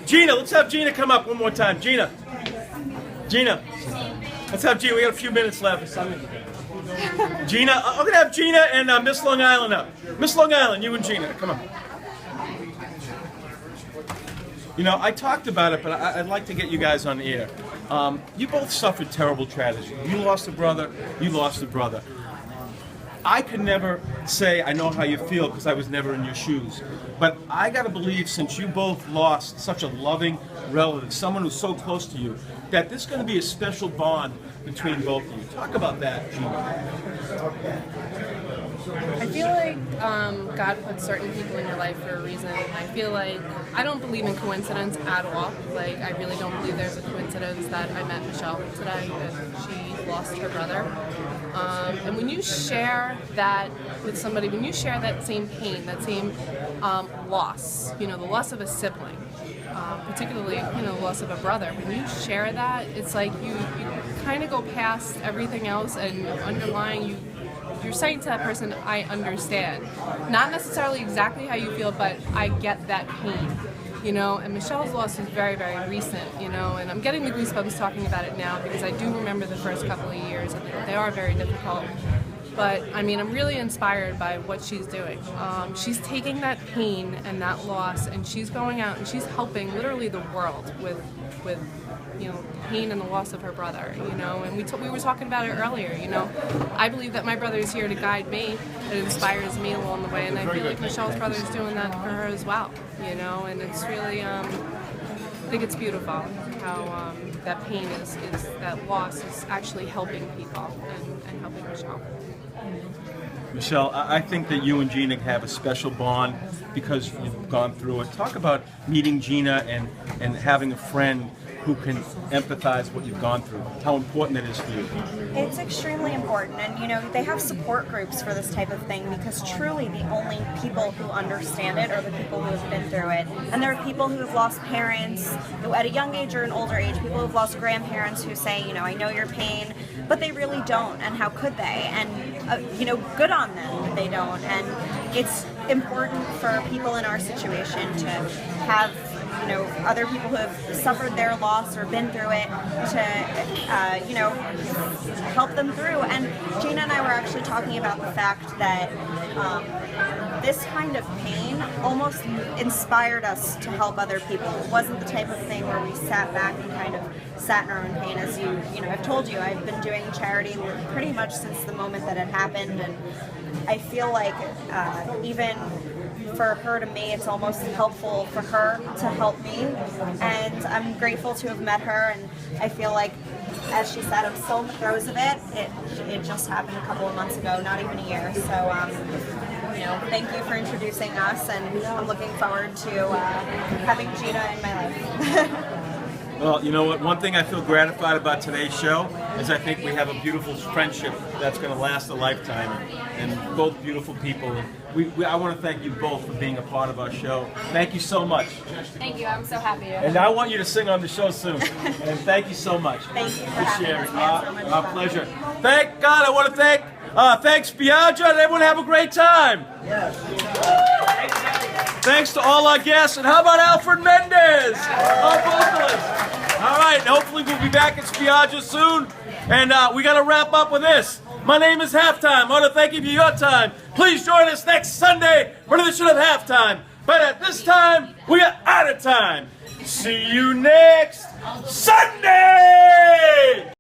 Gina, let's have Gina come up one more time. Gina. Let's have Gina. We got a few minutes left. Gina, I'm going to have Gina and Miss Long Island up. Miss Long Island, you and Gina, come on. You know, I talked about it, but I'd like to get you guys on the air. You both suffered terrible tragedy. You lost a brother, you lost a brother. I could never say I know how you feel because I was never in your shoes. But I got to believe, since you both lost such a loving relative, someone who's so close to you, that there's going to be a special bond between both of you. Talk about that, Gina. I feel like God puts certain people in your life for a reason. I feel like I don't believe in coincidence at all. Like, I really don't believe there's a coincidence that I met Michelle today, that she lost her brother. And when you share that with somebody, when you share that same pain, that same loss, you know, the loss of a sibling, particularly, you know, the loss of a brother, when you share that, it's like you kind of go past everything else and underlying you're saying to that person, I understand. Not necessarily exactly how you feel, but I get that pain. You know, and Michelle's loss is very, very recent, you know, and I'm getting the goosebumps talking about it now because I do remember the first couple of years, and they are very difficult. But, I mean, I'm really inspired by what she's doing. She's taking that pain and that loss, and she's going out and she's helping literally the world with you know, pain and the loss of her brother, you know, and we were talking about it earlier, you know. I believe that my brother is here to guide me, it inspires me along the way, and I feel like Michelle's brother is doing that for her as well, you know, and it's really, I think it's beautiful how that pain is that loss is actually helping people and helping Michelle. Michelle, I think that you and Gina have a special bond because you've gone through it. Talk about meeting Gina and having a friend who can empathize what you've gone through, how important it is for you. It's extremely important, and you know, they have support groups for this type of thing because truly the only people who understand it are the people who have been through it. And there are people who have lost parents who at a young age or an older age, people who have lost grandparents who say, you know, I know your pain, but they really don't, and how could they? And you know, good on them that they don't. And it's important for people in our situation to have, you know, other people who have suffered their loss or been through it to, you know, help them through. And Gina and I were actually talking about the fact that this kind of pain almost inspired us to help other people. It wasn't the type of thing where we sat back and kind of sat in our own pain. As you know, I've told you, I've been doing charity pretty much since the moment that it happened, and I feel like even for her to me, it's almost helpful for her to help me, and I'm grateful to have met her, and I feel like, as she said, I'm still in the throes of it. It just happened a couple of months ago, not even a year, so you know, thank you for introducing us, and I'm looking forward to having Gina in my life. Well, you know what? One thing I feel gratified about today's show is I think we have a beautiful friendship that's going to last a lifetime, and both beautiful people. And I want to thank you both for being a part of our show. Thank you so much. Thank you. I'm so happy. And I want you to sing on the show soon. And thank you so much. Thank you for having us. Our pleasure. Thank God. I want to thank Spiaggia, and everyone have a great time. Yes. Thanks to all our guests, and how about Alfred Mendez, our vocalist? All right, hopefully we'll be back at Spiaggia soon, and we got to wrap up with this. My name is Halftime. I want to thank you for your time. Please join us next Sunday for another edition of Halftime. But at this time, we are out of time. See you next Sunday!